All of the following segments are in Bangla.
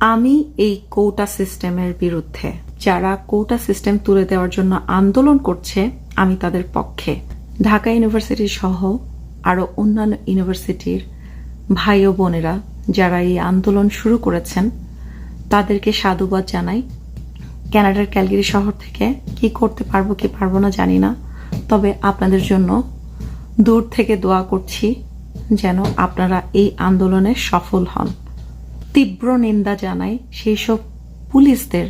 আমি এই কোটা সিস্টেমের বিরুদ্ধে। যারা কোটা সিস্টেম তুলে দেওয়ার জন্য আন্দোলন করছে আমি তাদের পক্ষে। ঢাকা ইউনিভার্সিটি সহ আরো অন্যান্য ইউনিভার্সিটির ভাই ও বোনেরা যারা এই আন্দোলন শুরু করেছেন তাদেরকে সাধুবাদ জানাই। কানাডার ক্যালগারি শহর থেকে কি করতে পারবো কি পারবো না জানি না, তবে আপনাদের জন্য দূর থেকে দোয়া করছি যেন আপনারা এই আন্দোলনে সফল হন। তীব্র নিন্দা জানাই সেই সব পুলিশদের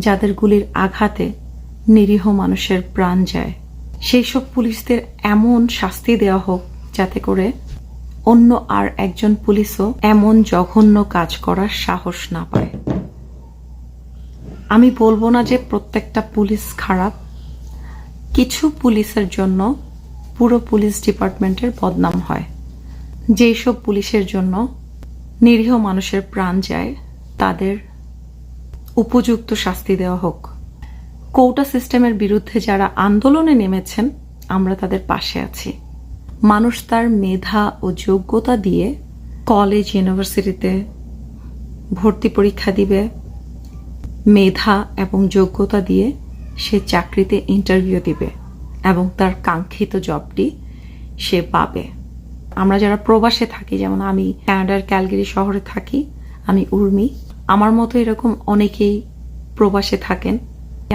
যাদের গুলির আঘাতে নিরীহ মানুষের প্রাণ যায়। সেই সব পুলিশদের এমন শাস্তি দেওয়া হোক যাতে করে অন্য আর একজন পুলিশও এমন জঘন্য কাজ করার সাহস না পায়। আমি বলবো না যে প্রত্যেকটা পুলিশ খারাপ, কিছু পুলিশের জন্য পুরো পুলিশ ডিপার্টমেন্টের বদনাম হয়। যেই সব পুলিশের জন্য নিরীহ মানুষের প্রাণ যায় তাদের উপযুক্ত শাস্তি দেওয়া হোক। কোটা সিস্টেমের বিরুদ্ধে যারা আন্দোলনে নেমেছেন আমরা তাদের পাশে আছি। মানুষ তার মেধা ও যোগ্যতা দিয়ে কলেজ ইউনিভার্সিটিতে ভর্তি পরীক্ষা দিবে, মেধা এবং যোগ্যতা দিয়ে সে চাকরিতে ইন্টারভিউ দিবে এবং তার কাঙ্ক্ষিত জবটি সে পাবে। আমরা যারা প্রবাসে থাকি, যেমন আমি কানাডার ক্যালগারি শহরে থাকি, আমি উর্মি, আমার মতো এরকম অনেকেই প্রবাসে থাকেন।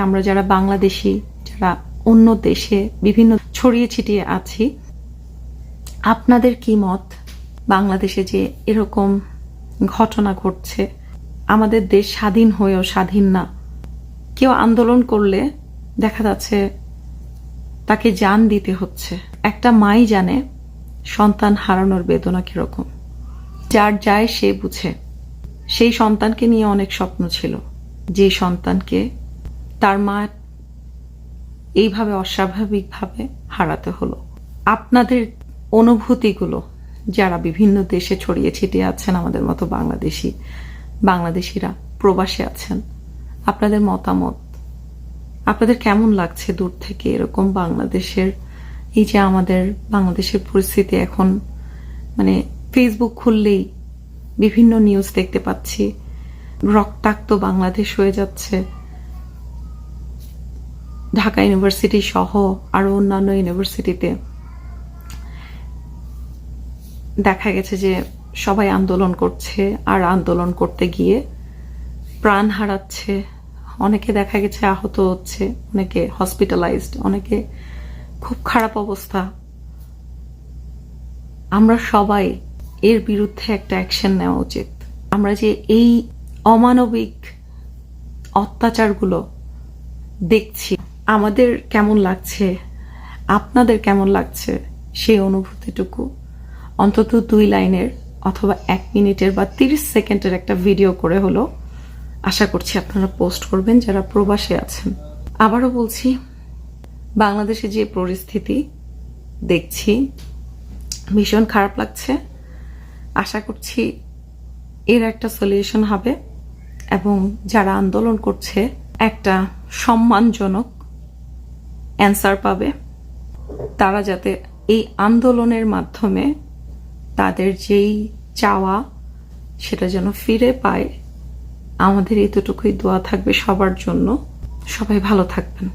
আমরা যারা বাংলাদেশি, যারা অন্য দেশে বিভিন্ন ছড়িয়ে ছিটিয়ে আছি, আপনাদের কি মত? বাংলাদেশে যে এরকম ঘটনা ঘটছে, আমাদের দেশ স্বাধীন হয়েও স্বাধীন না। কেউ আন্দোলন করলে দেখা যাচ্ছে তাকে জান দিতে হচ্ছে। একটা মাই জানে সন্তান হারানোর বেদনা কিরকম। যার যায় সে বুঝে। সেই সন্তানকে নিয়ে অনেক স্বপ্ন ছিল, যে সন্তানকে তার মা এইভাবে অস্বাভাবিকভাবে হারাতে হলো। আপনাদের অনুভূতিগুলো যারা বিভিন্ন দেশে ছড়িয়ে ছিটিয়ে আছেন, আমাদের মতো বাংলাদেশিরা প্রবাসে আছেন, আপনাদের মতামত, আপনাদের কেমন লাগছে দূর থেকে এরকম বাংলাদেশের এই যে আমাদের বাংলাদেশের পরিস্থিতি এখন, মানে ফেসবুক খুললেই বিভিন্ন নিউজ দেখতে পাচ্ছি, রক্তাক্ত বাংলাদেশ হয়ে যাচ্ছে। ঢাকা ইউনিভার্সিটি সহ আরো অন্যান্য ইউনিভার্সিটিতে দেখা গেছে যে সবাই আন্দোলন করছে, আর আন্দোলন করতে গিয়ে প্রাণ হারাচ্ছে, অনেকে দেখা গেছে আহত হচ্ছে, অনেকে হসপিটালাইজড, অনেকে খুব খারাপ অবস্থা। আমরা সবাই এর বিরুদ্ধে একটা অ্যাকশন নেওয়া উচিত। আমরা যে এই অমানবিক অত্যাচারগুলো দেখছি, আমাদের কেমন লাগছে, আপনাদের কেমন লাগছে, সেই অনুভূতিটুকু অন্তত 2 লাইনের অথবা 1 মিনিটের বা 30 সেকেন্ডের একটা ভিডিও করে হলো আশা করছি আপনারা পোস্ট করবেন যারা প্রবাসে আছেন। আবারও বলছি, বাংলাদেশে যে পরিস্থিতি দেখছি ভীষণ খারাপ লাগছে। আশা করছি এর একটা সলিউশন হবে এবং যারা আন্দোলন করছে একটা সম্মানজনক অ্যান্সার পাবে। তারা যাতে এই আন্দোলনের মাধ্যমে তাদের যেই চাওয়া সেটা যেন ফিরে পায়, আমাদের এতটুকুই দোয়া থাকবে সবার জন্য। সবাই ভালো থাকবেন।